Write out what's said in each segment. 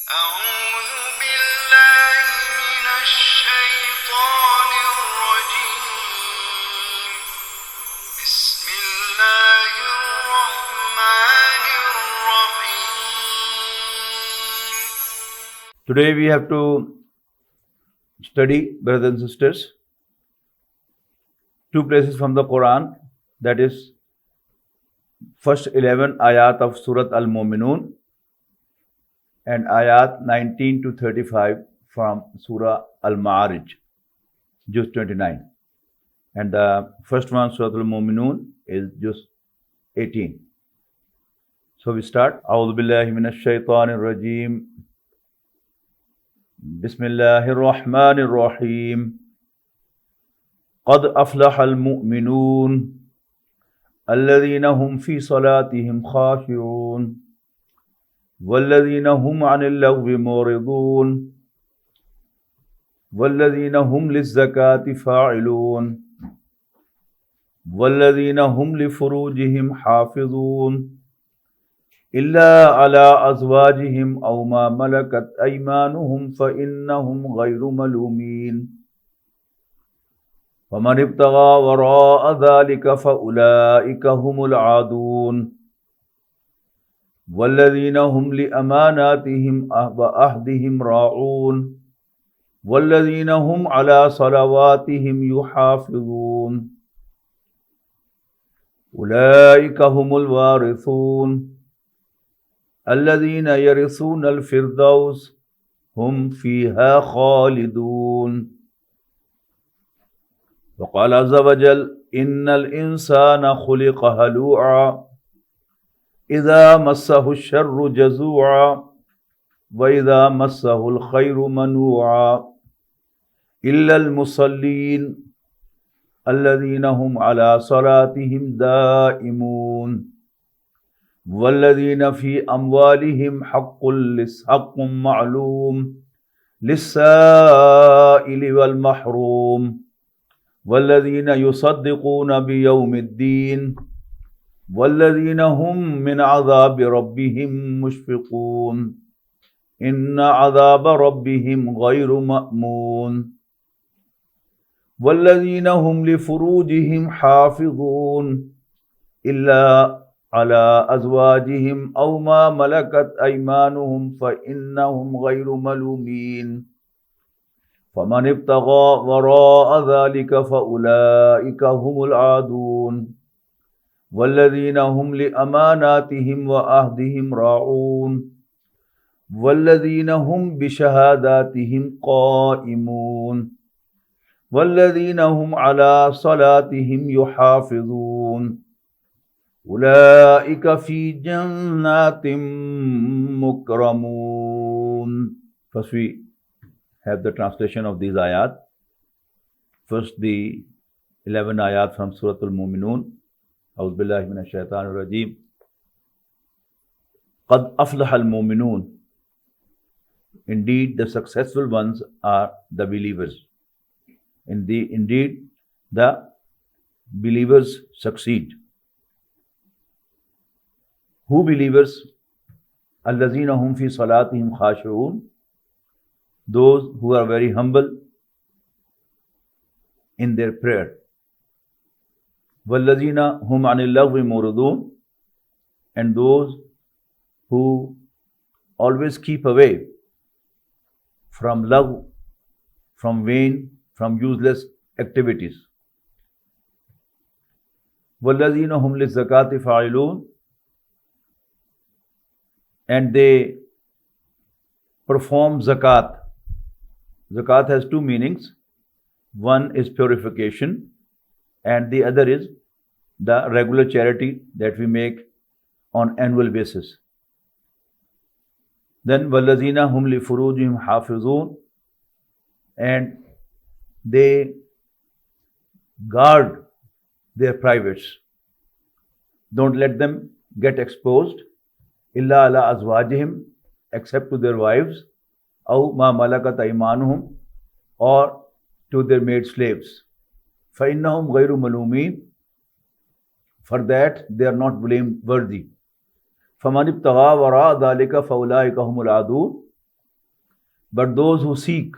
أعوذ بالله من الشيطان الرجيم بسم الله الرحمن الرحيم. Today we have to study, brothers and sisters, two places from the Quran, that is first 11 ayat of Surat Al-Mu'minun and ayat 19 to 35 from Surah Al-Ma'arij, Juz 29. And the first one, Surat Al-Mu'minun, is Juz 18. So we start. A'udhu billahi minash shaitanir rajim. Bismillahir Rahmanir Rahim. قد أفلح المؤمنون الذين هم في صلاتهم خاشعون والذين هم عن اللغو معرضون والذين هم للزكاة فاعلون والذين هم لفروجهم حافظون إلا على أزواجهم أو ما ملكت أيمانهم فإنهم غير ملومين ومن ابتغى وراء ذلك فأولئك هم العادون والذين هم لأماناتهم وعهدهم راعون والذين هم على صلواتهم يحافظون أولئك هم الوارثون الذين يرثون الفردوس هم فيها خالدون وقال عز وجل إن الإنسان خلق هلوعا إذا مسه الشر جزوعا وإذا مسه الخير منوعا إلا المصلين الذين هم على صلاتهم دائمون والذين في أموالهم حق معلوم للسائل والمحروم والذين يصدقون بيوم الدين والذين هم من عذاب ربهم مشفقون إن عذاب ربهم غير مأمون والذين هم لفروجهم حافظون إلا على أزواجهم أو ما ملكت أيمانهم فإنهم غير ملومين فمن ابتغى وراء ذلك فأولئك هم العادون والذين هم لأماناتهم وعهدهم راعون والذين هم بشهاداتهم قائمون والذين هم على صلاتهم يحافظون أولئك في جنات مكرمون. First we have the translation of these ayat. First the 11 ayat from Surah Al-Mu'minun. أعوذ بالله من الشيطان الرجيم. قد أفلح المؤمنون. Indeed, the successful ones are the believers. Indeed, the believers succeed. Who believers? الذين هم في صلاتهم خاشعون. Those who are very humble in their prayer. وَالَّذِينَ هُمْ عَنِ اللَّغْوِ مُعْرِضُونَ. And those who always keep away from love, from vain, from useless activities. وَالَّذِينَ هُمْ لِلزَّكَاةِ فَاعِلُونَ. And they perform zakat. Zakat has two meanings. One is purification and the other is the regular charity that we make on annual basis. Then وَالَّذِينَ هُمْ لِفُرُوجِهِمْ حَافِظُونَ. And they guard their privates. Don't let them get exposed. إِلَّا عَلَىٰ أَزْوَاجِهِمْ. Except to their wives. أَوْ مَا مَلَكَتْ أَيْمَانُهُمْ. Or to their maid slaves. فَإِنَّهُمْ غَيْرُ مَلُومِينَ. For that they are not blameworthy. فَمَنِ ابْتَغَى وَرَاءَ ذَلِكَ فَأُولَٰئِكَ هُمُ الْعَادُونَ. But those who seek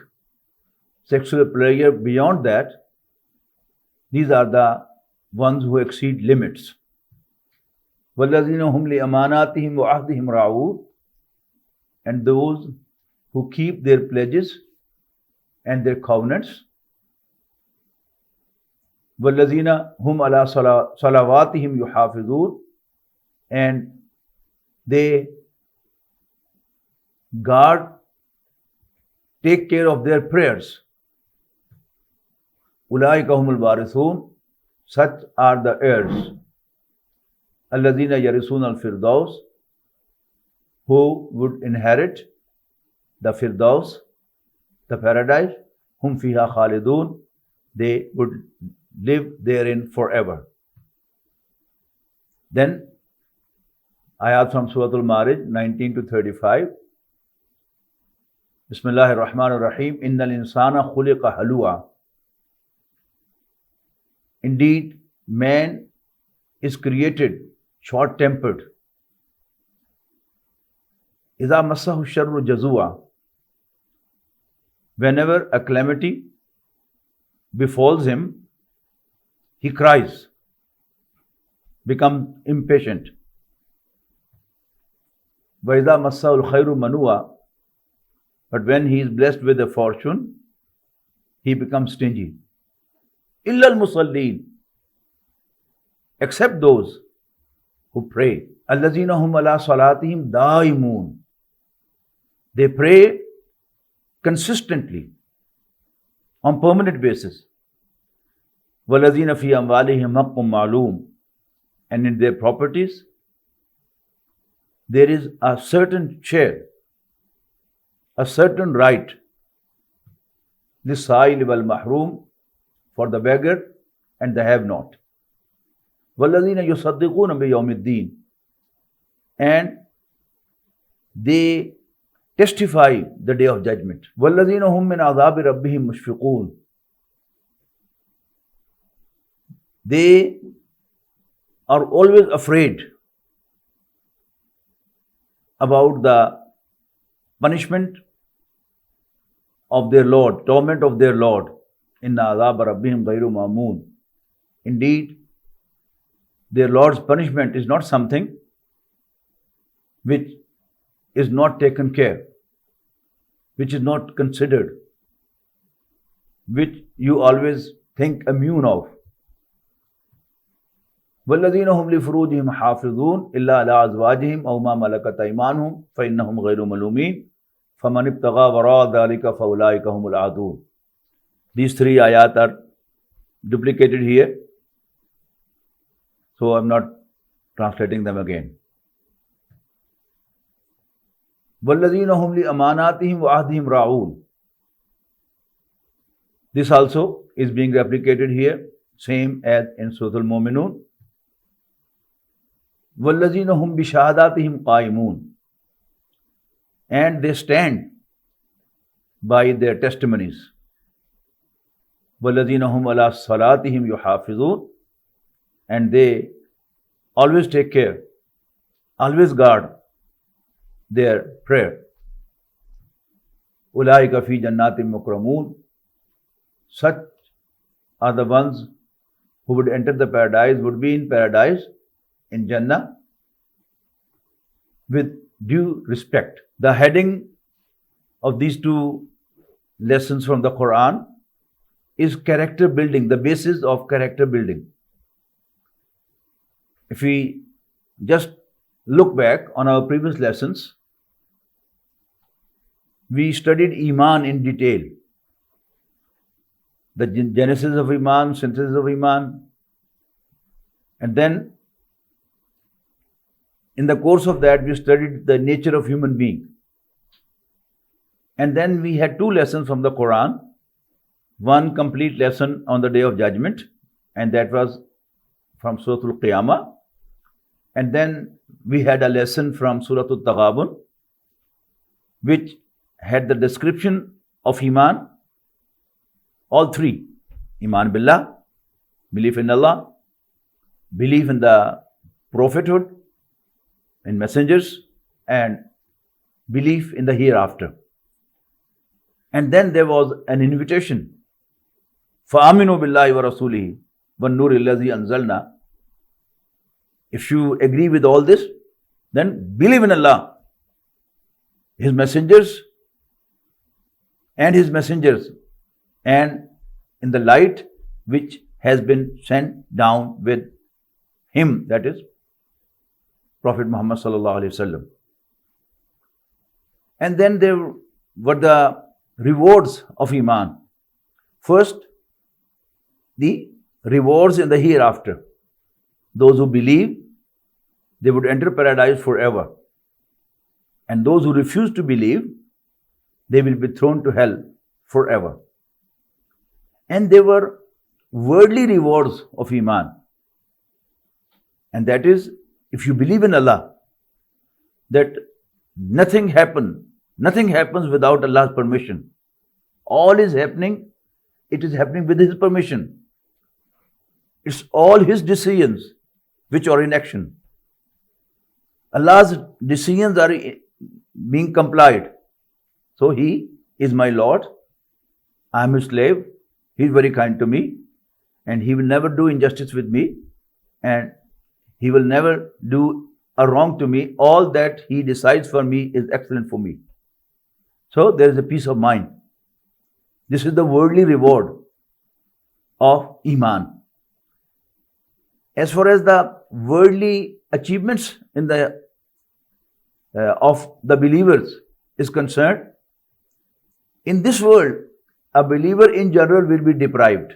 sexual pleasure beyond that, these are the ones who exceed limits. وَالَّذِينَ هُمْ لِأَمَانَاتِهِمْ وَعَهْدِهِمْ رَاعُونَ, and those who keep their pledges and their covenants. وَالَّذِينَ هُمْ عَلَى صَلَوَاتِهِمْ يُحَافِظُونَ, and they guard, take care of their prayers. أُولَٰئِكَ هُمُ الْوَارِثُونَ, such are the heirs. الَّذِينَ يَرِثُونَ الْفِرْدَوْسَ, who would inherit the Firdaus, the paradise. هُمْ فِيهَا خَالِدُونَ, they would live therein forever. Then ayat from Surah Al-Ma'arij 19 to 35. Bismillahir Rahmanir Rahim. Innal insana khuliqa halua. Indeed, man is created short-tempered. Iza massahu sharru jazua. Whenever a calamity befalls him, he cries, becomes impatient. وَإِذَا مَسَّهُ الْخَيْرُ مَنُوًا, but when he is blessed with a fortune, he becomes stingy. إِلَّا الْمُصَلِّينَ, except those who pray. الَّذِينَ هُمْ عَلَى صَلَاتِهِمْ دَائِمُونَ, they pray consistently, on permanent basis. وَالَّذِينَ فِي أَمْوَالِهِمْ حَقٌّ مَعْلُومٌ, and in their properties there is a certain share, a certain right. لِلسَّائِلِ وَالْمَحْرُومِ, for the beggar and the have-not. وَالَّذِينَ يُصَدِّقُونَ بِيَوْمِ الدِّينِ, and they testify the day of judgment. وَالَّذِينَ هُمْ مِنْ عَذَابِ رَبِّهِمْ مُشْفِقُونَ, they are always afraid about the punishment of their Lord, torment of their Lord. Inna azab rabbihim ghayru ma'mun. Indeed, their Lord's punishment is not something which is not taken care, which is not considered, which you always think immune of. وَالَّذِينَ هُمْ لِفُرُوجِهِمْ حَافِظُونَ إِلَّا عَلَىٰ أَزْوَاجِهِمْ أَوْ مَا مَلَكَتْ أَيْمَانُهُمْ فَإِنَّهُمْ غَيْرُ مَلُومِينَ فَمَنِ ابْتَغَىٰ وَرَاءَ ذَٰلِكَ فَأُولَٰئِكَ هُمُ الْعَادُونَ. These three ayat are duplicated here, so I'm not translating them again. وَالَّذِينَ هُمْ لِأَمَانَاتِهِمْ وَعَهْدِهِمْ رَاعُونَ. This also is being replicated here, same as in Surah Al-Mu'minun. وَالَّذِينَ هُمْ بِشَهَادَاتِهِمْ قَائِمُونَ, and they stand by their testimonies. وَالَّذِينَ هُمْ عَلَى صَلَاتِهِمْ يُحَافِظُونَ, and they always take care, always guard their prayer. أُولَٰئِكَ فِي جَنَّاتٍ مُكْرَمُونَ, such are the ones who would enter the paradise, would be in paradise, in Jannah, with due respect. The heading of these two lessons from the Quran is character building, the basis of character building. If we just look back on our previous lessons, we studied Iman in detail. The genesis of Iman, synthesis of Iman, and then in the course of that we studied the nature of human being. And then we had two lessons from the Quran, one complete lesson on the Day of Judgment, and that was from Surah Al-Qiyamah. And then we had a lesson from Surah Al-Taghabun, which had the description of Iman, all three: Iman Billah, belief in Allah, belief in the prophethood, in messengers, and belief in the hereafter. And then there was an invitation. فَآمِنُوا بِاللَّهِ وَرَسُولِهِ وَالنُّورِ الَّذِي أَنزَلْنَا. If you agree with all this, then believe in Allah, His messengers, and in the light which has been sent down with Him, that is Prophet Muhammad sallallahu alaihi wasallam. And then there were the rewards of Iman. First, the rewards in the hereafter. Those who believe, they would enter paradise forever. And those who refuse to believe, they will be thrown to hell forever. And there were worldly rewards of Iman. And that is, if you believe in Allah, that nothing happens without Allah's permission. All is happening, it is happening with His permission. It's all His decisions which are in action. Allah's decisions are being complied. So He is my Lord, I am His slave, He is very kind to me, and He will never do injustice with me, and He will never do a wrong to me. All that He decides for me is excellent for me. So there is a peace of mind. This is the worldly reward of Iman. As far as the worldly achievements of the believers is concerned, in this world, a believer in general will be deprived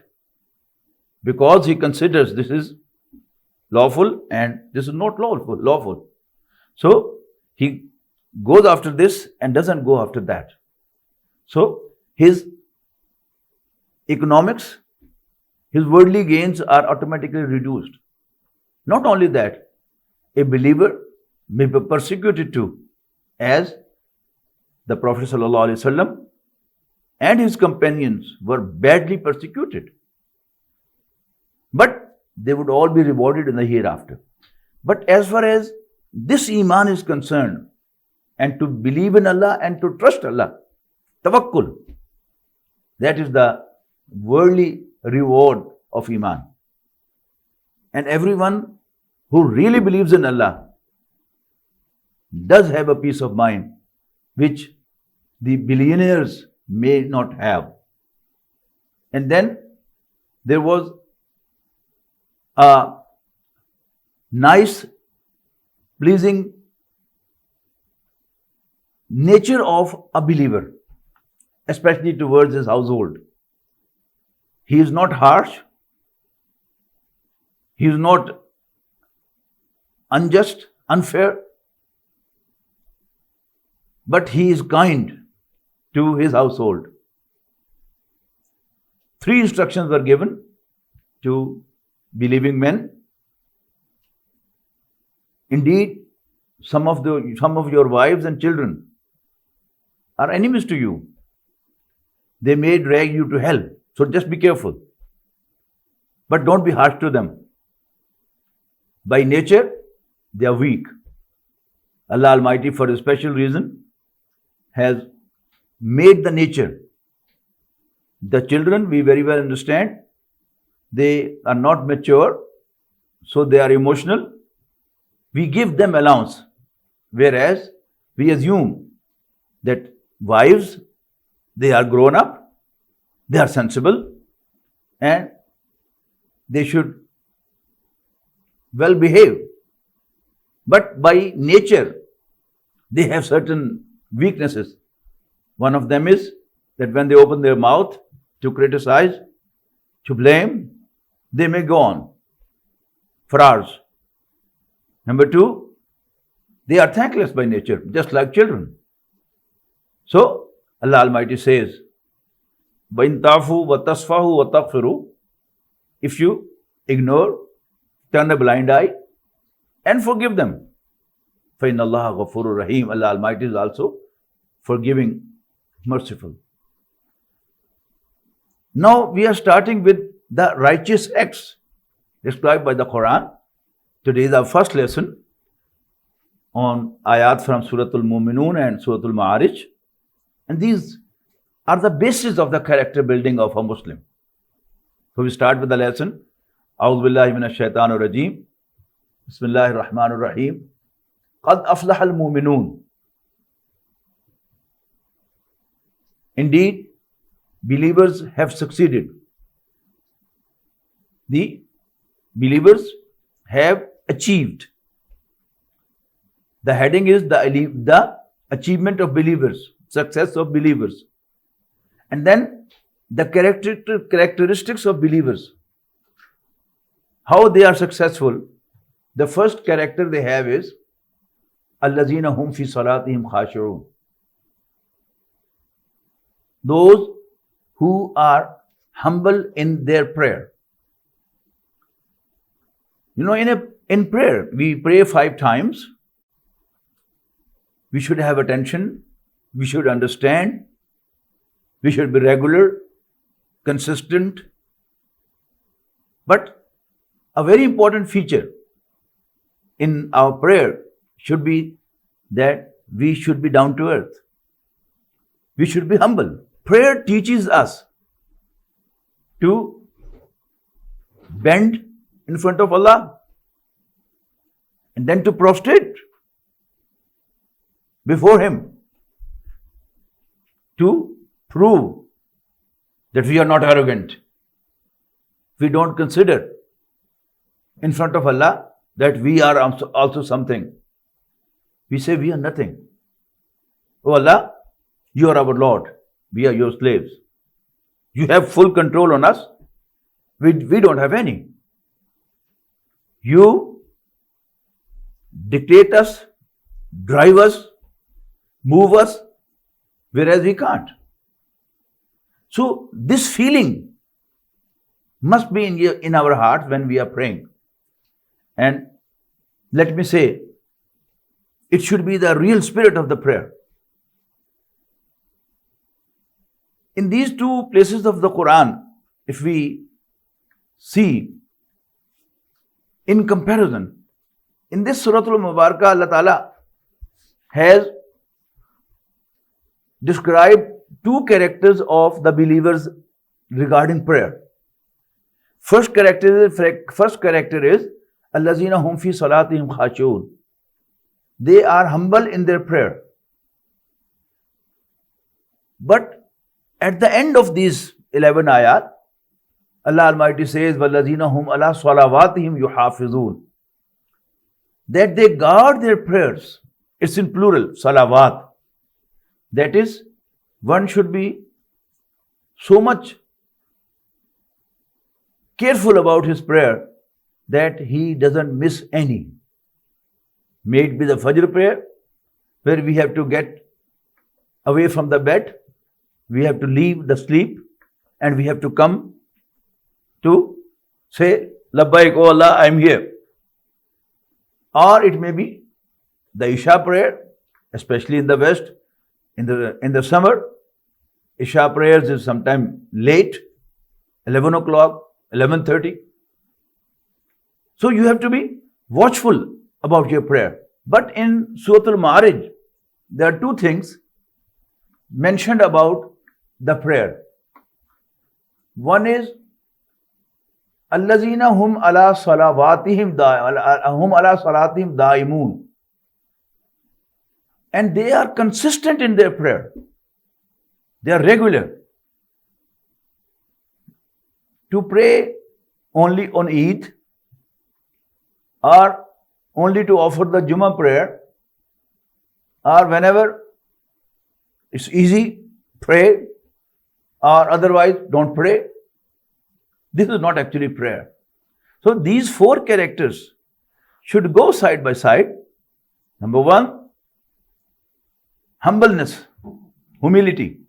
because he considers this is lawful and this is not lawful. So he goes after this and doesn't go after that. So his economics, his worldly gains are automatically reduced. Not only that, a believer may be persecuted too, as the Prophet ﷺ and his companions were badly persecuted. But they would all be rewarded in the hereafter. But as far as this Iman is concerned, and to believe in Allah and to trust Allah, tawakkul, that is the worldly reward of Iman. And everyone who really believes in Allah does have a peace of mind which the billionaires may not have. And then there was a nice, pleasing nature of a believer, especially towards his household. He is not harsh, he is not unjust, unfair, but he is kind to his household. 3 instructions were given to believing men. Indeed, some of your wives and children are enemies to you. They may drag you to hell. So just be careful. But don't be harsh to them. By nature, they are weak. Allah Almighty, for a special reason, has made the nature. The children, we very well understand, they are not mature, so they are emotional. We give them allowance, whereas we assume that wives, they are grown up, they are sensible, and they should well behave. But by nature, they have certain weaknesses. One of them is that when they open their mouth to criticize, to blame, they may go on for hours. Number 2, they are thankless by nature, just like children. So Allah Almighty says, وَإِن تَعْفُوا وَتَصْفَحُوا وَتَغْفِرُوا, if you ignore, turn a blind eye, and forgive them, فَإِنَّ اللَّهَ غَفُورٌ رَحِيمٌ, Allah Almighty is also forgiving, merciful. Now we are starting with the righteous acts described by the Quran. Today is our first lesson on ayat from Surah Al-Mu'minun and Surah Al-Ma'arij. And these are the basis of the character building of a Muslim. So we start with the lesson. A'udhu billahi minash shaitanir rajeem. Bismillahir Rahmanir Rahim. Qad aflahal mu'minun. Indeed, believers have succeeded. The believers have achieved. The heading is the achievement of believers, success of believers. And then the characteristics of believers. How they are successful. The first character they have is Allazina hum fi salatihim khashi'un. Those who are humble in their prayer. You know, in prayer, we pray 5 times. We should have attention. We should understand. We should be regular, consistent. But a very important feature in our prayer should be that we should be down to earth. We should be humble. Prayer teaches us to bend in front of Allah and then to prostrate before Him to prove that we are not arrogant. We don't consider in front of Allah that we are also something. We say we are nothing. Oh Allah, you are our Lord. We are your slaves. You have full control on us. We don't have any. You dictate us, drive us, move us, whereas we can't. So this feeling must be in our heart when we are praying. And let me say, it should be the real spirit of the prayer. In these 2 places of the Quran, if we see in comparison, in this Surah Al-Mubarakah, Allah Ta'ala has described 2 characters of the believers regarding prayer. First character is Allazina hum fi salatihim khashi'un. They are humble in their prayer. But at the end of these 11 ayat, Allah Almighty says, وَالَّذِينَ هُمْ عَلَى صَلَوَاتِهِمْ يُحَافِظُونَ. That they guard their prayers. It's in plural, salawat. That is, one should be so much careful about his prayer that he doesn't miss any. May it be the Fajr prayer, where we have to get away from the bed, we have to leave the sleep, and we have to come to say, Labbaik, oh Allah, I am here. Or it may be the Isha prayer, especially in the West, in the summer. Isha prayers is sometime late, 11 o'clock, 11:30. So you have to be watchful about your prayer. But in Surah Al-Ma'arij, there are 2 things mentioned about the prayer. One is Allazina hum ala salatihim daimun. And they are consistent in their prayer. They are regular. To pray only on Eid or only to offer the Jummah prayer or whenever it's easy, pray, or otherwise don't pray. This is not actually prayer. So these 4 characters should go side by side. Number 1, humbleness, humility.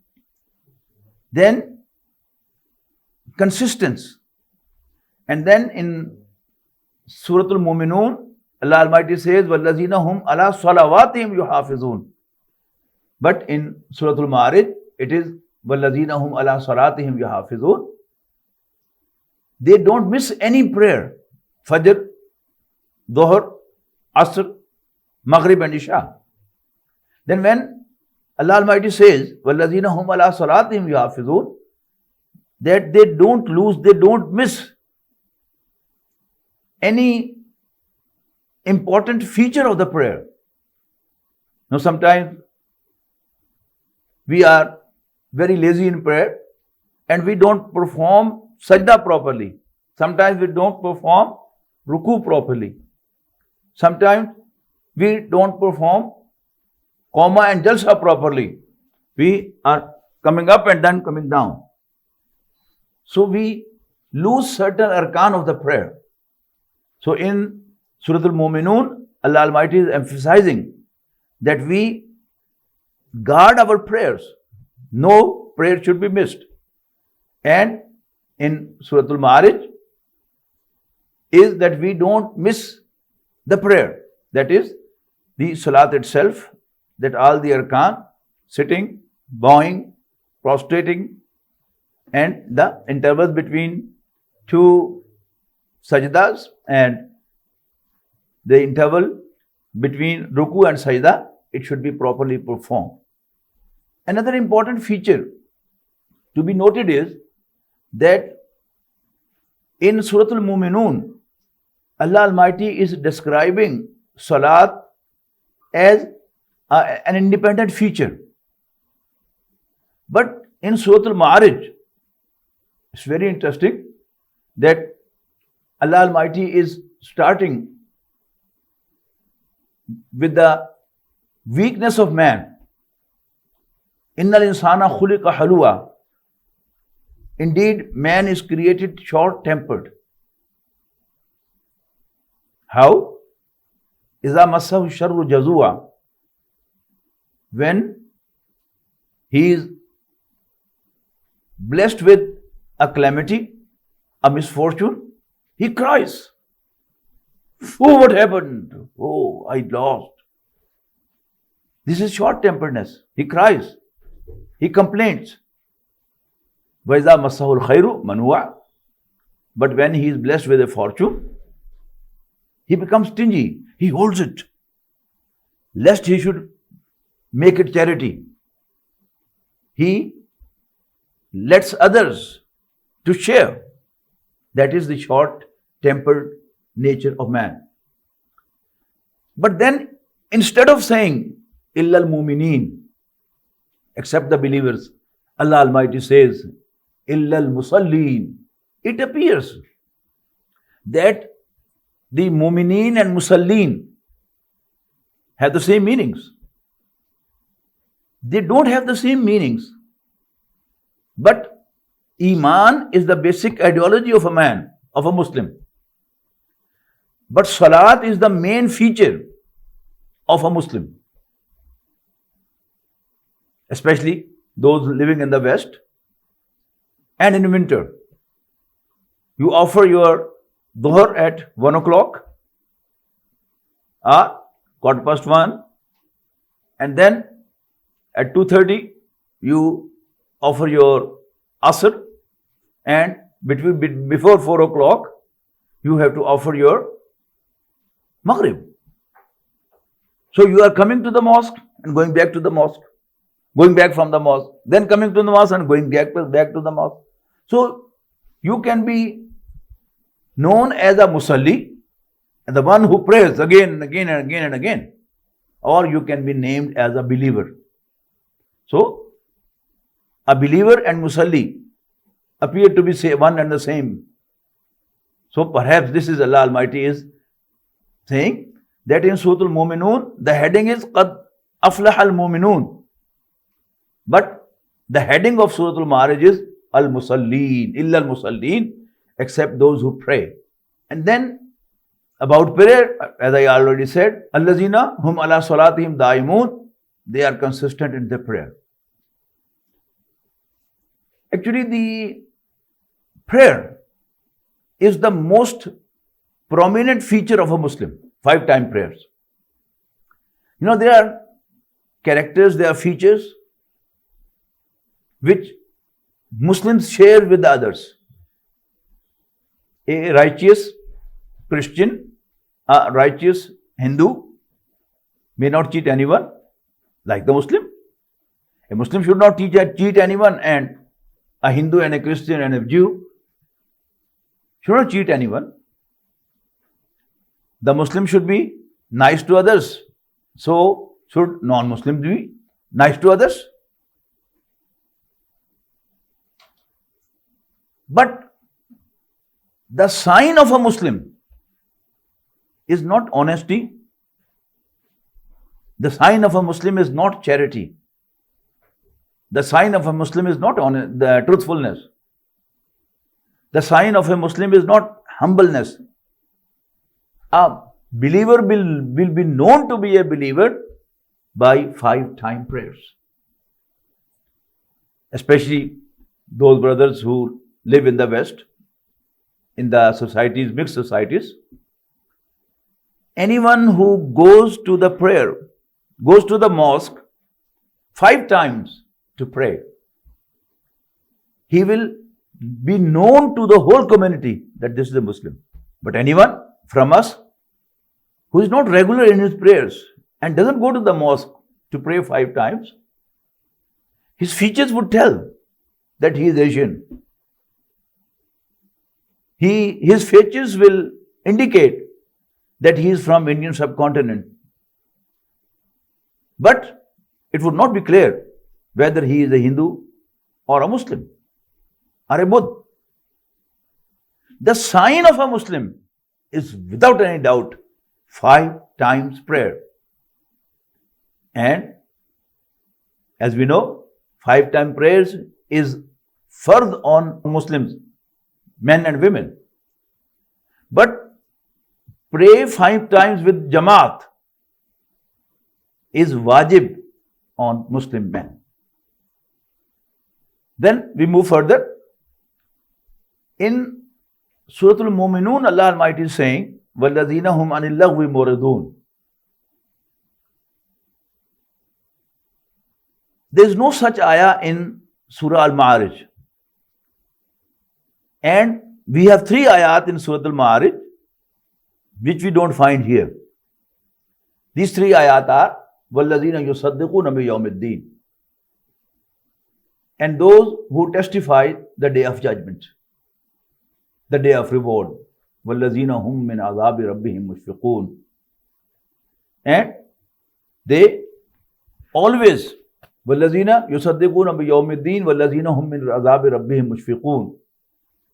Then consistency. And then in Surah Al-Mu'minun, Allah Almighty says, وَالَّذِينَ هُمْ عَلَى صَلَوَاتِهِمْ يُحَافِظُونَ. But in Surah Al-Ma'arij, it is وَالَّذِينَ هُمْ عَلَى صَلَاتِهِمْ يُحَافِظُونَ. They don't miss any prayer. Fajr, Dhuhr, Asr, Maghrib and Isha. Then when Allah Almighty says, وَالَّذِينَ هُمْ عَلَىٰ صَلَاتِهِمْ يُحَافِظُونَ, that they don't lose, they don't miss any important feature of the prayer. Now, sometimes we are very lazy in prayer and we don't perform sajda properly. Sometimes we don't perform ruku properly. Sometimes we don't perform qawma and jalsa properly. We are coming up and then coming down. So we lose certain arkan of the prayer. So in Surah Al-Mu'minun, Allah Almighty is emphasizing that we guard our prayers. No prayer should be missed. And in Surah Al-Ma'arij is that we don't miss the prayer. That is the salat itself, that all the arkan, sitting, bowing, prostrating, and the intervals between two sajdas and the interval between ruku and sajda, it should be properly performed. Another important feature to be noted is that in Surah Al-Mu'minun, Allah Almighty is describing salat as an independent feature. But in Surah Al-Ma'arij, it's very interesting that Allah Almighty is starting with the weakness of man. Innal insana khuliqa halwa. Indeed, man is created short-tempered. How? Iza massahu sharru jazua. When he is blessed with a calamity, a misfortune, he cries. Oh, what happened? Oh, I lost. This is short-temperedness. He cries. He complains. وَإِذَا مَسَّهُ الْخَيْرُ مَنُوعًا. But when he is blessed with a fortune, he becomes stingy. He holds it, lest he should make it charity. He lets others to share. That is the short-tempered nature of man. But then, instead of saying illal mu'mineen, except the believers, Allah Almighty says illal musalleen. It appears that the mu'mineen and musalleen have the same meanings. They don't have the same meanings. But Iman is the basic ideology of a man, of a Muslim. But Salat is the main feature of a Muslim. Especially those living in the West and in winter. You offer your Dhuhr at 1 o'clock, 1:15, and then at 2:30 you offer your Asr, and before 4 o'clock you have to offer your Maghrib. So you are coming to the mosque and going back to the mosque, going back from the mosque, then coming to the mosque and going back to the mosque. So you can be known as a musalli, the one who prays again and again and again and again, or you can be named as a believer. So a believer and musalli appear to be one and the same. So perhaps this is Allah Almighty is saying that in Surah Al-Mu'minun, the heading is Qad Aflaha Al-Mu'minun. But the heading of Surah Al-Ma'arij is Al-Musalleen, Illa Al-Musalleen, except those who pray. And then about prayer, as I already said, Allazina hum ala salatihim daimun, they are consistent in their prayer. Actually, the prayer is the most prominent feature of a Muslim. 5-time prayers. You know, there are characters, there are features which Muslims share with the others. A righteous Christian, a righteous Hindu may not cheat anyone like the Muslim. A Muslim should not cheat anyone, and a Hindu and a Christian and a Jew should not cheat anyone. The Muslim should be nice to others. So should non-Muslims be nice to others? But the sign of a Muslim is not honesty. The sign of a Muslim is not charity. The sign of a Muslim is not the truthfulness. The sign of a Muslim is not humbleness. A believer will be known to be a believer by 5-time prayers. Especially those brothers who live in the West, in the societies, mixed societies. Anyone who goes to the prayer, goes to the mosque 5 times to pray, he will be known to the whole community that this is a Muslim. But anyone from us who is not regular in his prayers and doesn't go to the mosque to pray 5 times, his features would tell that he is Asian. His features will indicate that he is from Indian subcontinent. But it would not be clear whether he is a Hindu or a Muslim or a Buddha. The sign of a Muslim is without any doubt 5 times prayer. And as we know, 5-time prayers is fard on Muslims, men and women. But pray 5 times with Jamaat is wajib on Muslim men. Then we move further. In Surah Al-Mu'minun, Allah Almighty is saying, وَالَّذِينَ هُمْ عَنِ اللَّغْوِ مُعْرِضُونَ. There is no such ayah in Surah Al-Ma'arij. And we have 3 ayat in Surah Al-Ma'arij which we don't find here. These 3 ayat are وَالَّذِينَ يُصَدِّقُونَ بِيَوْمِ الدِّينِ, and those who testify the day of judgment, the day of reward. وَالَّذِينَ هُمْ مِنْ عَذَابِ رَبِّهِمْ مُشْفِقُونَ. And they always وَالَّذِينَ يُصَدِّقُونَ بِيَوْمِ الدِّينِ وَالَّذِينَ هُمْ مِنْ عَذَابِ رَبِّهِمْ مُشْفِقُونَ.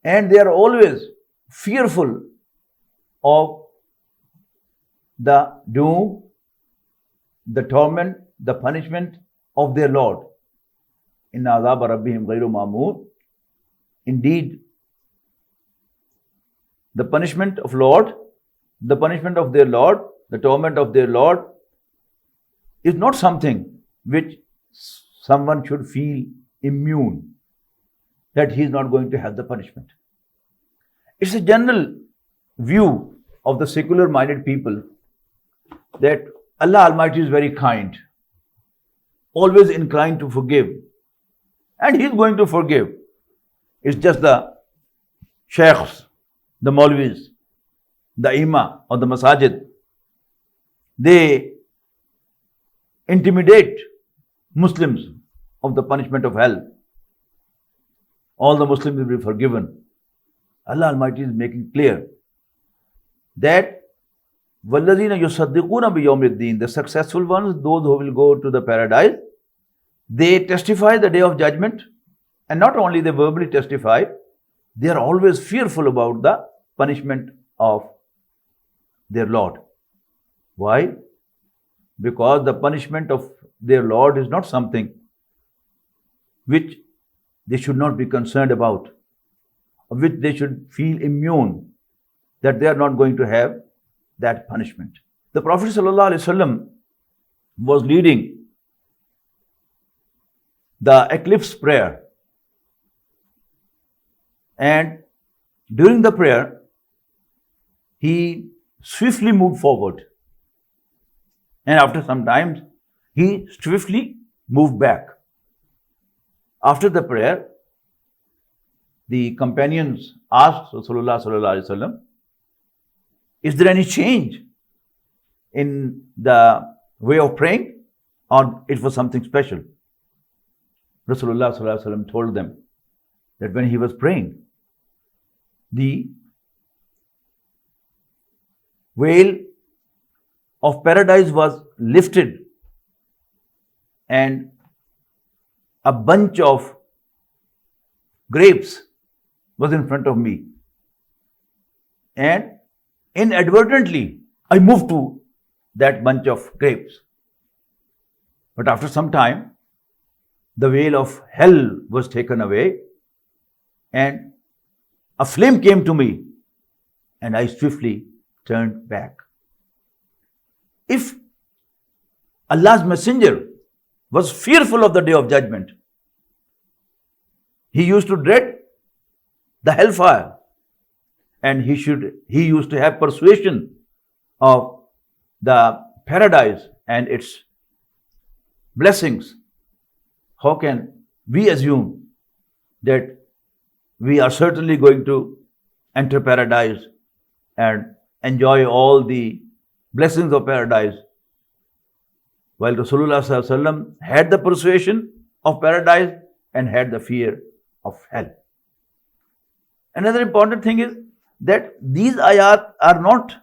And they are always fearful of the doom, the torment, the punishment of their Lord. Inna azaba rabbihim ghayru ma'mun. Indeed, the punishment of Lord, the punishment of their Lord, the torment of their Lord is not something which someone should feel immune, that he is not going to have the punishment. It's a general view of the secular minded people that Allah Almighty is very kind, always inclined to forgive, and He is going to forgive. It's just the sheikhs, the maulvis, the imam or the masajid, they intimidate Muslims of the punishment of hell. All the Muslims will be forgiven. Allah Almighty is making clear that وَالَّذِينَ يُصَدِّقُونَ بِيَوْمِ الدِّينِ, the successful ones, those who will go to the paradise, they testify the day of judgment, and not only they verbally testify, they are always fearful about the punishment of their Lord. Why? Because the punishment of their Lord is not something which they should not be concerned about, of which they should feel immune, that they are not going to have that punishment. The Prophet ﷺ was leading the eclipse prayer, and during the prayer he swiftly moved forward, and after some time he swiftly moved back. After the prayer, the companions asked Rasulullah ﷺ, is there any change in the way of praying, or it was something special? Rasulullah sallallahu alaihi wasallam told them that when he was praying, the veil of paradise was lifted and a bunch of grapes was in front of me. And inadvertently, I moved to that bunch of grapes. But after some time, the veil of hell was taken away and a flame came to me and I swiftly turned back. If Allah's messenger was fearful of the day of judgment, he used to dread the hellfire and he used to have persuasion of the paradise and its blessings. How can we assume that we are certainly going to enter paradise and enjoy all the blessings of paradise, while Rasulullah sallallahu alaihi wasallam had the persuasion of paradise and had the fear of hell? Another important thing is that these ayat are not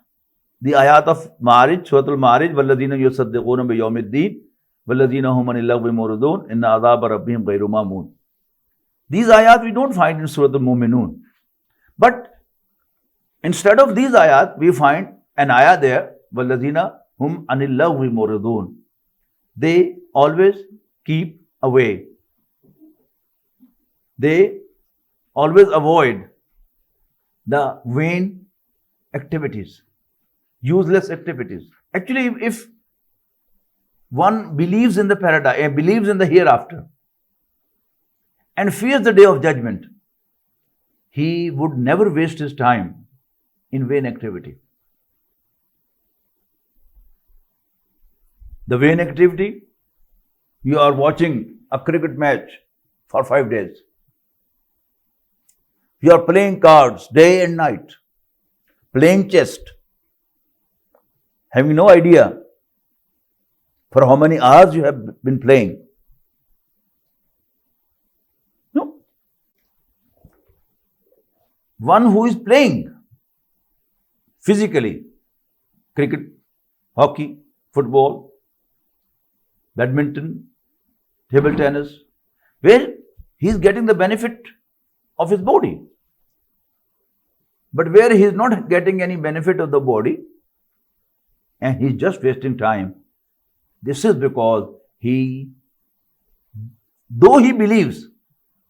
the ayat of Ma'arij, Surah Al-Ma'arij, وَالَّذِينَ يُصَدِّقُونَ بِيَوْمِ الدِّينِ وَالَّذِينَ هُمْ عَنِ اللَّغْوِ مُعْرِضُونَ إِنَّ عَذَابَ رَبِّهِمْ غَيْرُ مَأْمُونٍ. These ayat we don't find in Surah Al-Mu'minun. But instead of these ayat, we find an ayat there, وَالَّذِينَ هُمْ عَنِ اللَّغْوِ مُعْرِضُونَ. They always keep away. They always avoid the vain activities, useless activities. Actually, if one believes in the paradise, believes in the hereafter, and fears the day of judgment, he would never waste his time in vain activity. The vain activity, you are watching a cricket match for 5 days. You are playing cards day and night, playing chess, having no idea for how many hours you have been playing. No. One who is playing physically, cricket, hockey, football, badminton, table tennis, where he is getting the benefit of his body. But where he is not getting any benefit of the body and he is just wasting time, this is because though he believes,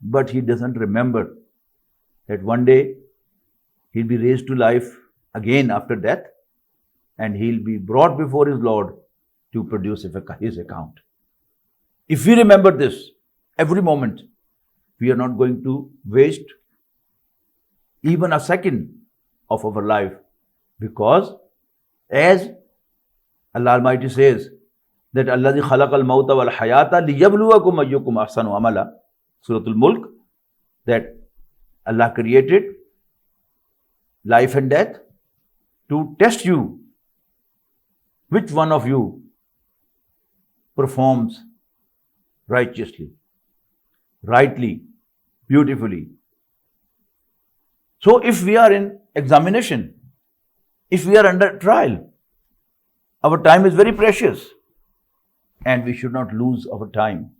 but he doesn't remember that one day he'll be raised to life again after death and he'll be brought before his Lord to produce his account. If we remember this every moment, we are not going to waste even a second of our life, because as Allah Almighty says that Alladhi khalaqal mawta wal hayata liyabluwakum ayyukum ahsanu amala, Surah Al-Mulk, that Allah created life and death to test you, which one of you performs righteously, rightly, beautifully. So if we are in examination, if we are under trial, our time is very precious and we should not lose our time.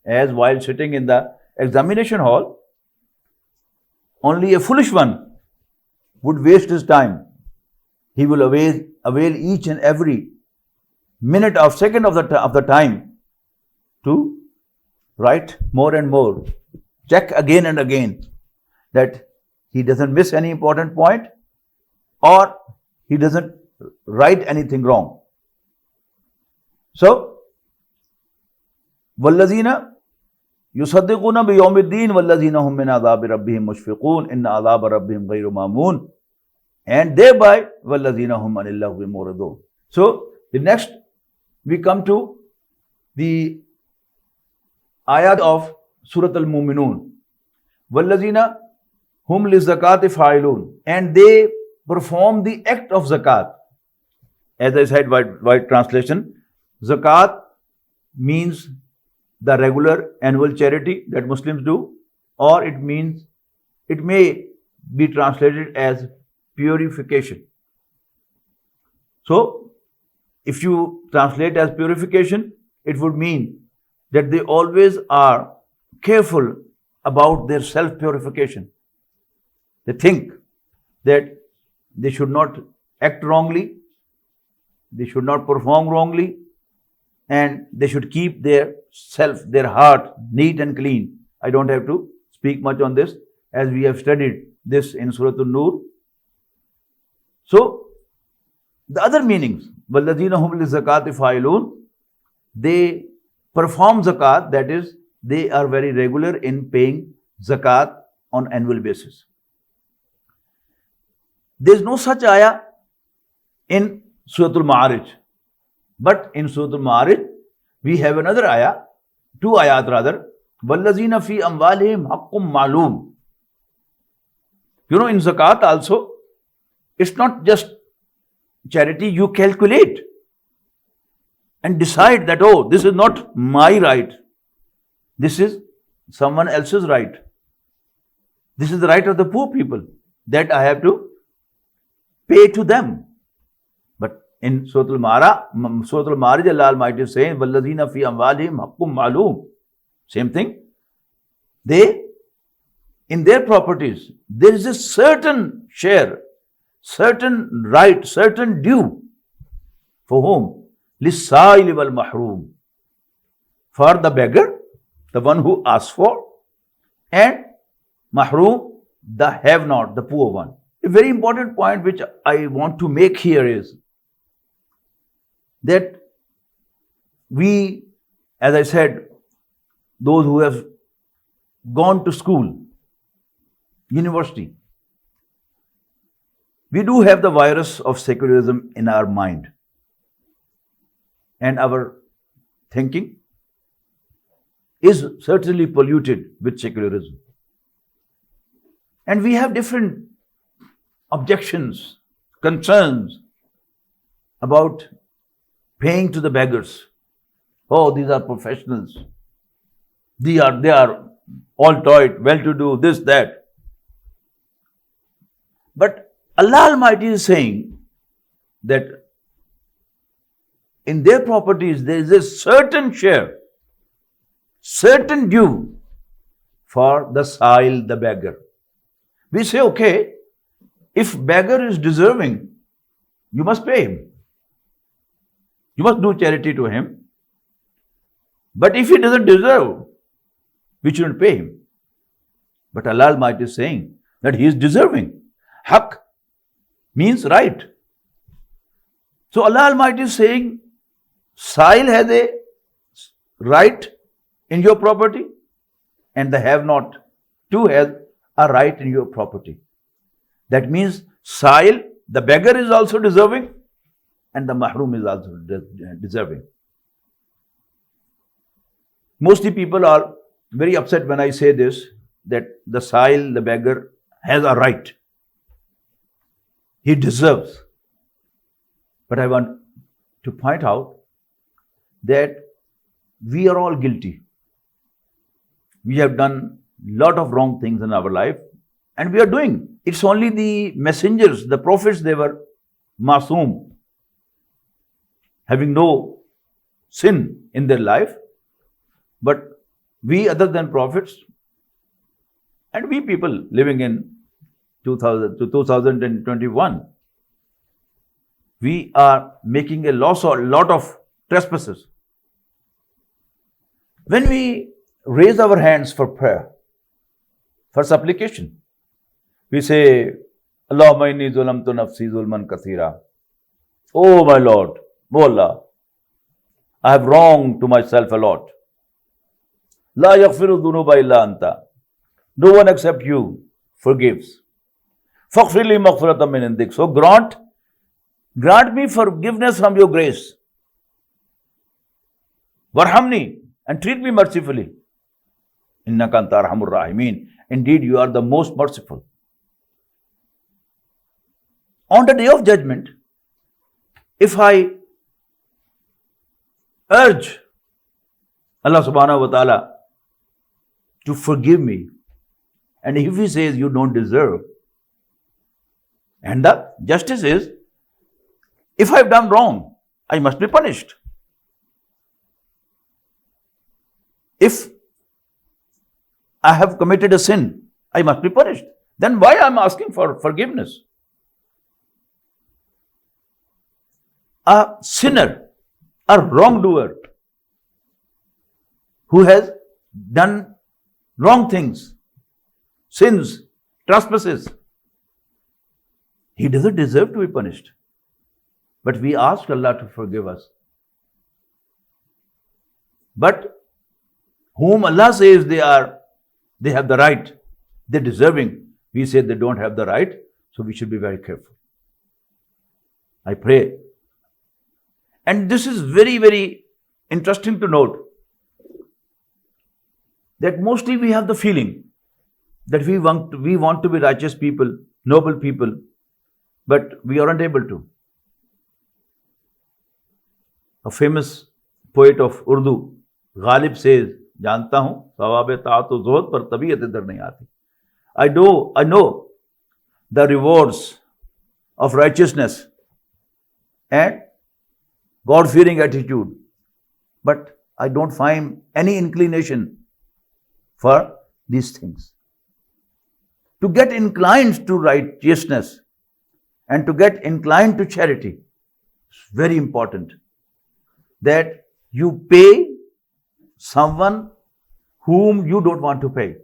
As while sitting in the examination hall, only a foolish one would waste his time. He will avail each and every minute or second of the time to write more and more, check again and again that he doesn't miss any important point or he doesn't write anything wrong. So, وَالَّذِينَ يُصَدِّقُونَ بِيَوْمِ الدِّينِ وَالَّذِينَ هُمْ مِنْ عَذَابِ رَبِّهِمْ مُشْفِقُونَ إِنَّ عَذَابَ رَبِّهِمْ غَيْرُ مَأْمُونٍ, and thereby وَالَّذِينَ هُمْ عَنِ اللَّغْوِ مُعْرِضُونَ. So, the next we come to the ayat of Surah Al-Mu'minun. وَالَّذِينَ هُمْ لِلزَّكَاةِ فَاعِلُونَ, and they perform the act of zakat. As I said, white translation, zakat means the regular annual charity that Muslims do, or it may be translated as purification. So, if you translate as purification, it would mean that they always are careful about their self-purification. They think that they should not act wrongly, they should not perform wrongly, and they should keep their self, their heart neat and clean. I don't have to speak much on this as we have studied this in Surah An-Nur. So, the other meanings, وَالَّذِينَ هُمْ لِلزَّكَاةِ فَاعِلُونَ, they perform zakat, that is, they are very regular in paying zakat on annual basis. There is no such ayah in Surah Al-Ma'arij. But in Surah Al-Ma'arij, we have another ayah, two ayat rather, وَالَّذِينَ فِي أَمْوَالِهِمْ حَقٌّ مَعْلُومٌ. You know, in zakat also, it's not just charity you calculate and decide that, oh, this is not my right, this is someone else's right. This is the right of the poor people that I have to pay to them. But in Surah Al-Ma'arij, Allah Almighty is saying, وَالَّذِينَ فِي أَمْوَالِهِمْ حَقٌّ مَعْلُومٌ. Same thing. They, in their properties, there is a certain share, certain right, certain due. For whom? لِلسَّائِلِ وَالْمَحْرُومِ. For the beggar, the one who asks for, and mahroom, the have-not, the poor one. A very important point which I want to make here is that we, as I said, those who have gone to school, university, we do have the virus of secularism in our mind, and our thinking is certainly polluted with secularism. And we have different objections, concerns about paying to the beggars. Oh, these are professionals. They are all toit, well-to-do, this, that. But Allah Almighty is saying that in their properties there is a certain share, certain due for the sa'il, the beggar. We say, okay, if beggar is deserving, you must pay him. You must do charity to him. But if he doesn't deserve, we shouldn't pay him. But Allah Almighty is saying that he is deserving. Haq means right. So Allah Almighty is saying, Sa'il has a right in your property, and the have-not too has a right in your property. That means Sa'il, the beggar, is also deserving, and the mahroom is also deserving. Mostly people are very upset when I say this, that the Sa'il, the beggar, has a right. He deserves. But I want to point out that we are all guilty. We have done a lot of wrong things in our life, and we are doing. It's only the messengers, the prophets, they were masoom, having no sin in their life. But we, other than prophets, and we people living in 2021, we are making a lot of trespasses. When we raise our hands for prayer, for supplication, we say, Allahumma inni zulamtu nafsi zulman kathira. Oh my Lord, oh Allah, I have wronged to myself a lot. La yaghfiru dhunuba illa anta. No one except you forgives. Faghfir li maghfiratan min indik. So grant me forgiveness from your grace. Warhamni, and treat me mercifully. Innaka anta arhamur rahimin. Indeed, you are the most merciful. On the day of judgment, if I urge Allah subhanahu wa ta'ala to forgive me. And if He says you don't deserve, and the justice is, if I've done wrong, I must be punished. If I have committed a sin, I must be punished. Then why I'm asking for forgiveness? A sinner, a wrongdoer, who has done wrong things, sins, trespasses, he doesn't deserve to be punished. But we ask Allah to forgive us. But whom Allah says they have the right, they're deserving, we say they don't have the right, so we should be very careful. I pray. And this is very, very interesting to note that mostly we have the feeling that we want to be righteous people, noble people, but we aren't able to. A famous poet of Urdu, Ghalib, says, जानता हूं सवाब ताअत व ज़ुहद पर तबीयत इधर नहीं आती. I know the rewards of righteousness and God-fearing attitude, but I don't find any inclination for these things. To get inclined to righteousness and to get inclined to charity, it's very important that you pay someone whom you don't want to pay,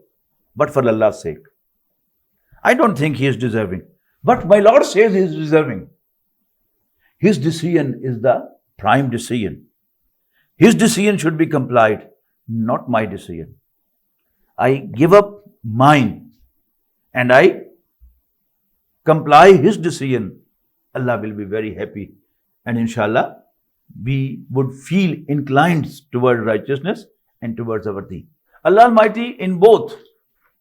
but for Allah's sake. I don't think he is deserving, but my Lord says he is deserving. His decision is the prime decision. His decision should be complied, not my decision. I give up mine and I comply his decision. Allah will be very happy, and inshallah we would feel inclined towards righteousness and towards our deen. Allah Almighty in both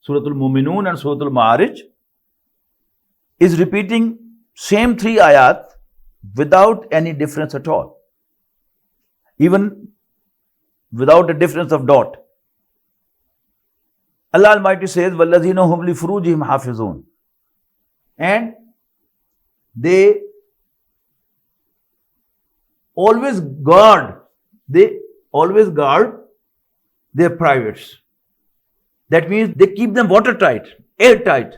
Surah Al-Mu'minun and Surah Al-Ma'arij is repeating same 3 ayat without any difference at all, even without a difference of dot. Allah Almighty says, وَالَّذِينَ هُمْ لِفُرُوجِهِمْ حَافِظُونَ, and they always guard their privates. That means they keep them watertight, airtight,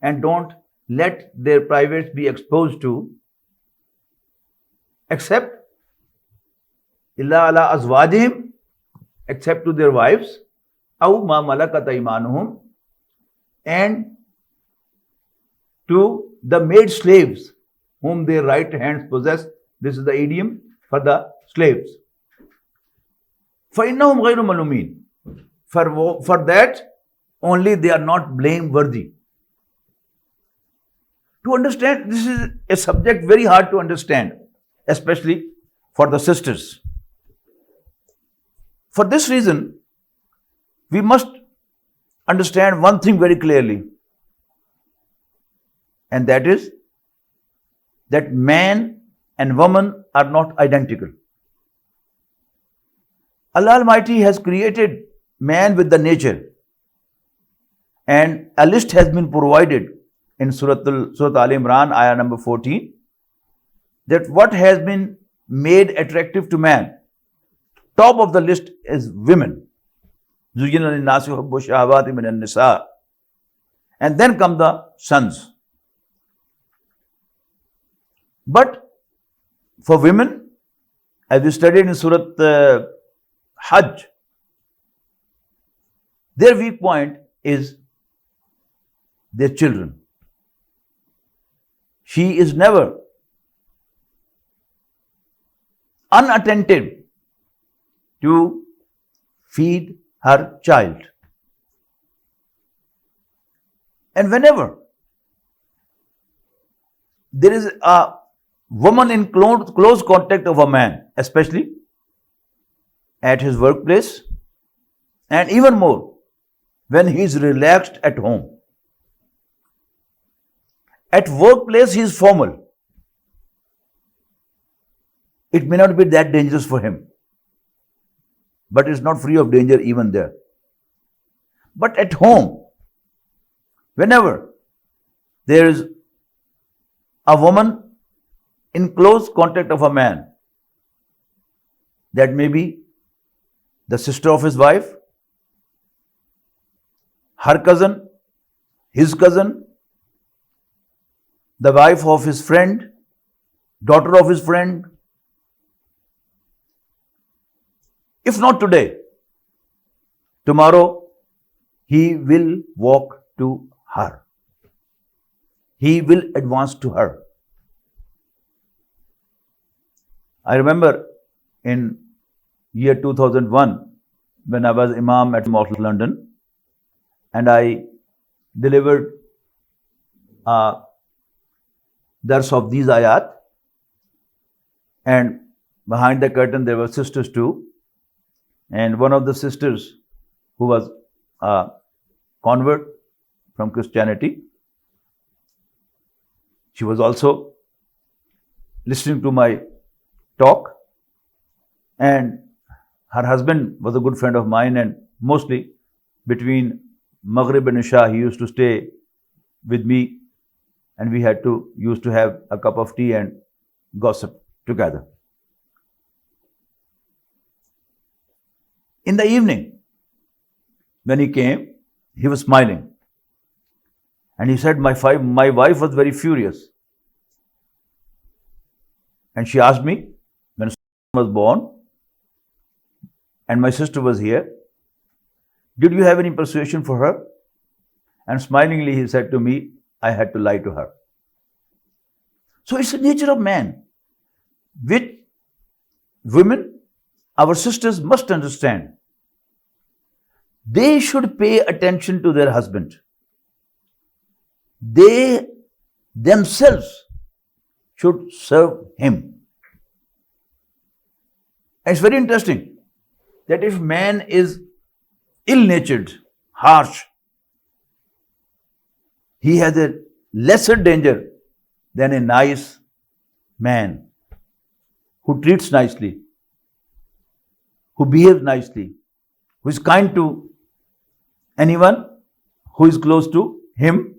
and don't let their privates be exposed to, except illa ala azwajihim, except to their wives, aw ma malakat aymanuhum, and to the maid slaves whom their right hands possess. This is the idiom for the slaves. فَإِنَّهُمْ غَيْرُ مَلُومِينَ, for that only they are not blameworthy. To understand, this is a subject very hard to understand, especially for the sisters. For this reason, we must understand one thing very clearly, and that is that man and woman are not identical. Allah Almighty has created man with the nature, and a list has been provided in Surah Al-Imran, ayah number 14, that what has been made attractive to man. Top of the list is women. زُيِّنَ لِلنَّاسِ حُبُّ الشَّهَوَاتِ مِنَ النِّسَاءِ, and then come the sons. But for women, as we studied in Surah Hajj, their weak point is their children. She is never unattentive to feed her child. And whenever there is a woman in close contact of a man, especially at his workplace, and even more when he is relaxed at home. At workplace he is formal. It may not be that dangerous for him. but it's not free of danger even there. But at home, whenever there is a woman in close contact of a man, that may be the sister of his wife, her cousin, his cousin, the wife of his friend, daughter of his friend. If not today, tomorrow he will walk to her. He will advance to her. I remember in year 2001 when I was Imam at Mosque London, and I delivered a dars of these ayat, and behind the curtain there were sisters too, and one of the sisters who was a convert from Christianity, she was also listening to my talk, and her husband was a good friend of mine, and mostly between Maghrib and Isha he used to stay with me, and we used to have a cup of tea and gossip together. In the evening, when he came, he was smiling, and he said, my wife was very furious, and she asked me when son was born and my sister was here, did you have any persuasion for her? And smilingly he said to me, I had to lie to her. So it's the nature of man, which women, our sisters, must understand. They should pay attention to their husband. They themselves should serve him. And it's very interesting that if man is ill-natured, harsh, he has a lesser danger than a nice man who treats nicely, who behaves nicely, who is kind to anyone who is close to him.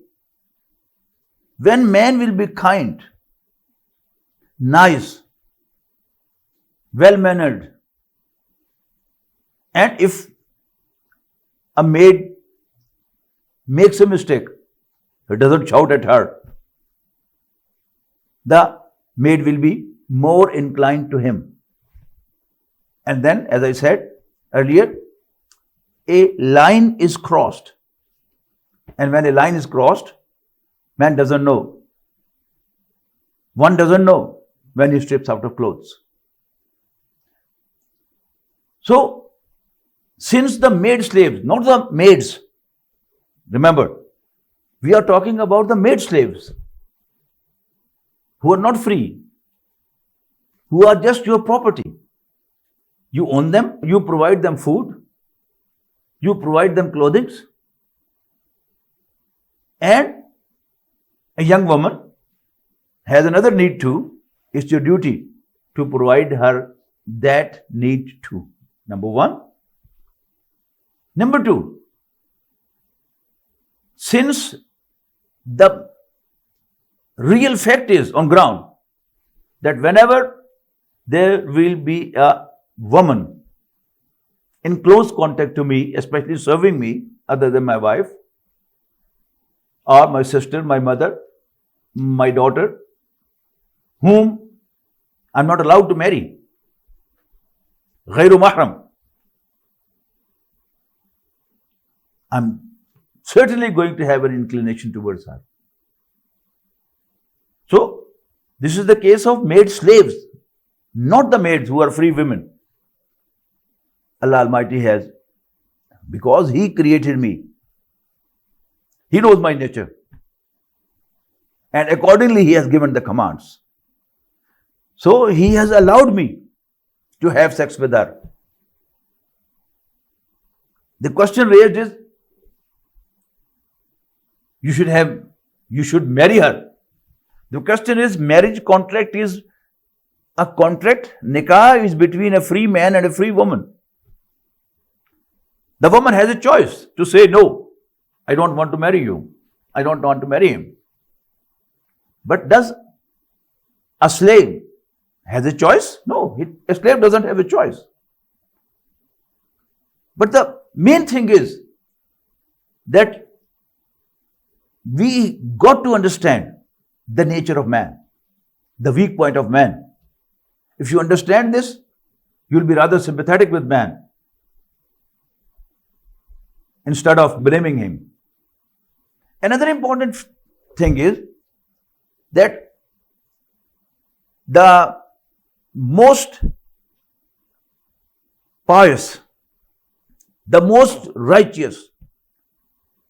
When man will be kind, nice, well-mannered, and if a maid makes a mistake, he doesn't shout at her, the maid will be more inclined to him. And then, as I said earlier, a line is crossed. And when a line is crossed, man doesn't know. One doesn't know when he strips out of clothes. So, since the maid slaves, not the maids, remember, we are talking about the maid slaves who are not free, who are just your property. You own them, you provide them food, you provide them clothing, and a young woman has another need too. It's your duty to provide her that need too. Number one. Number two, since the real fact is on ground that whenever there will be a woman in close contact to me, especially serving me other than my wife or my sister, my mother, my daughter, whom I'm not allowed to marry, ghayru mahram, I'm certainly going to have an inclination towards her. So, this is the case of maid slaves, not the maids who are free women. Allah Almighty has, because He created me, He knows my nature, and accordingly He has given the commands. So, He has allowed me to have sex with her. The question raised is, you should marry her. The question is, marriage contract is a contract, nikah is between a free man and a free woman. The woman has a choice to say, no, I don't want to marry you. I don't want to marry him. But does a slave has a choice? No, a slave doesn't have a choice. But the main thing is that we got to understand the nature of man, the weak point of man. If you understand this, you'll be rather sympathetic with man instead of blaming him. Another important thing is that the most pious, the most righteous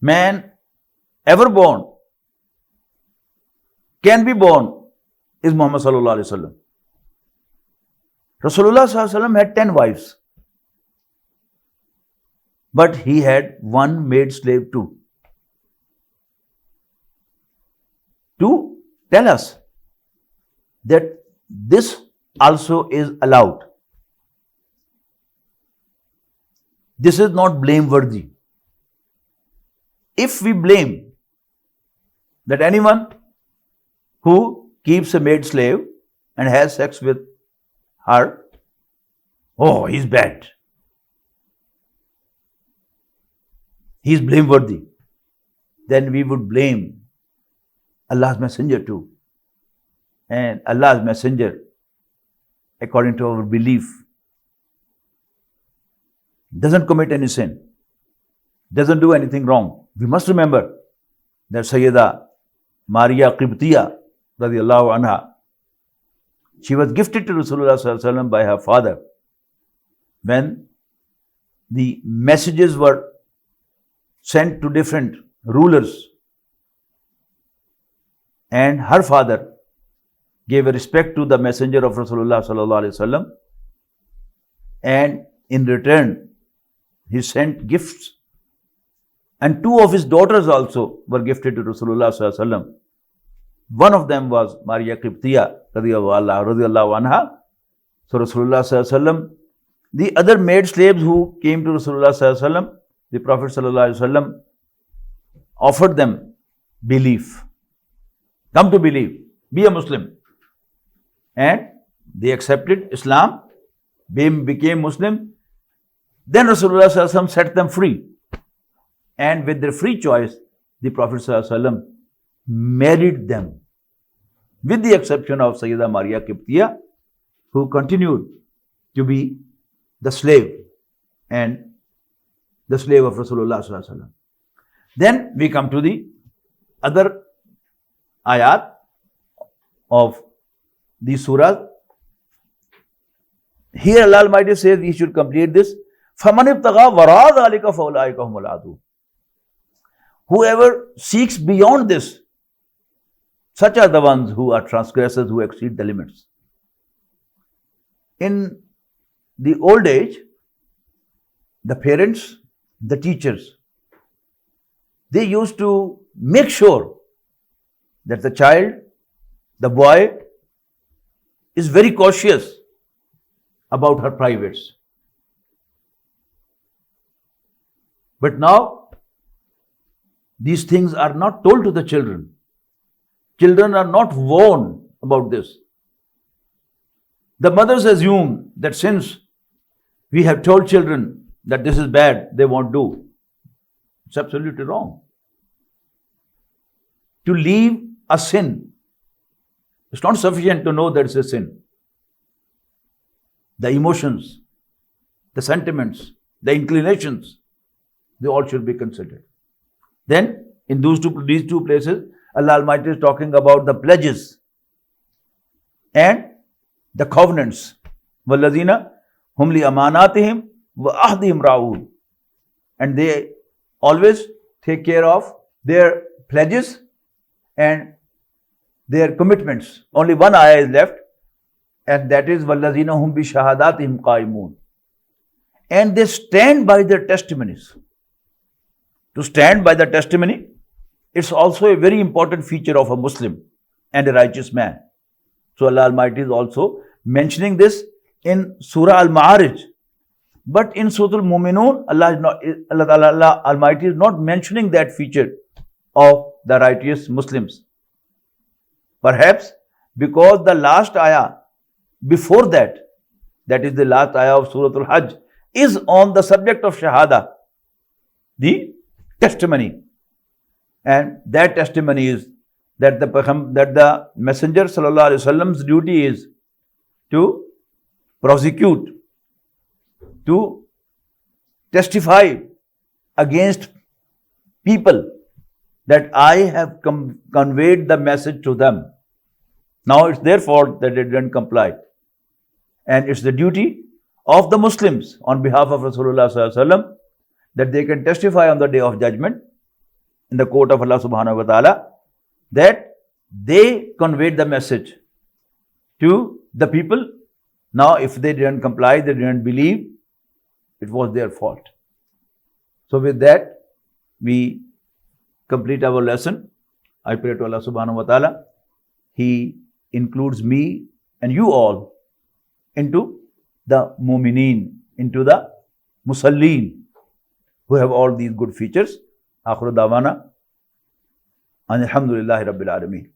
man ever born, can be born, is Muhammad sallallahu alaihi wasallam. Rasulullah sallallahu alaihi wasallam had 10 wives, but he had one maid slave too. To tell us that this also is allowed. This is not blameworthy. If we blame that anyone who keeps a maid slave and has sex with her, oh, he's bad, he's blameworthy, then we would blame Allah's Messenger too. And Allah's Messenger, according to our belief, doesn't commit any sin, doesn't do anything wrong. We must remember that Sayyida Maria Qibtiyya radiallahu anha, she was gifted to Rasulullah sallallahu alaihi wasallam by her father when the messages were sent to different rulers, and her father gave a respect to the messenger of Rasulullah sallallahu alaihi wasallam, and in return he sent gifts, and 2 of his daughters also were gifted to Rasulullah sallallahu alaihi wasallam. One of them was Maria Qibtiyya radiyallahu anha. So Rasulullah sallallahu alaihi wasallam, the other maid slaves who came to Rasulullah sallallahu alaihi wasallam, the Prophet sallallahu alaihi wasallam offered them belief. Come to believe, be a Muslim. And they accepted Islam, became Muslim. Then Rasulullah sallallahu alaihi wasallam set them free. And with their free choice, the Prophet sallallahu alaihi wasallam married them, with the exception of Sayyida Maria Qibtiyya, who continued to be the slave and the slave of Rasulullah sallallahu alaihi wasallam. Then we come to the other ayat of the surah. Here Allah Almighty says we should complete this. فَمَنِ ابْتَغَى وَرَاءَ ذَلِكَ فَأُولَٰئِكَ هُمُ الْعَادُونَ. Whoever seeks beyond this, such are the ones who are transgressors, who exceed the limits. In the old age, the parents, the teachers, they used to make sure that the child, the boy, is very cautious about her privates. But now, these things are not told to the children. Children are not warned about this. The mothers assume that since we have told children that this is bad, they won't do. It's absolutely wrong. To leave a sin, it's not sufficient to know that it's a sin. The emotions, the sentiments, the inclinations, they all should be considered. Then, in these two places, Allah Almighty is talking about the pledges and the covenants. وَالَّذِينَ هُمْ لِأَمَانَاتِهِمْ وَأَهْدِهِمْ رَاعُونَ. And they always take care of their pledges and their commitments. Only one ayah is left, and that is وَالَّذِينَ هُمْ بِشَهَادَاتِهِمْ قَائِمُونَ. And they stand by their testimonies. To stand by the testimony, it's also a very important feature of a Muslim and a righteous man. So Allah Almighty is also mentioning this in Surah Al-Ma'arij, But in Surah Al-Mu'minun, Allah Almighty is not mentioning that feature of the righteous Muslims. Perhaps because the last ayah before that, that is the last ayah of Surah Al-Hajj, is on the subject of Shahada, the testimony. And that testimony is that the Messenger Sallallahu Alaihi Wasallam's duty is to prosecute, to testify against people that I have conveyed the message to them. Now it's their fault that they didn't comply. And it's the duty of the Muslims on behalf of Rasulullah Sallallahu Alaihi Wasallam that they can testify on the day of judgment in the court of Allah Subhanahu wa Ta'ala that they conveyed the message to the people. Now if they didn't comply, they didn't believe, it was their fault. So with that, we complete our lesson. I pray to Allah Subhanahu wa Ta'ala, He includes me and you all into the mu'mineen, into the musalleen, who have all these good features. Akhiru dawana, alhamdulillahi rabbil alameen.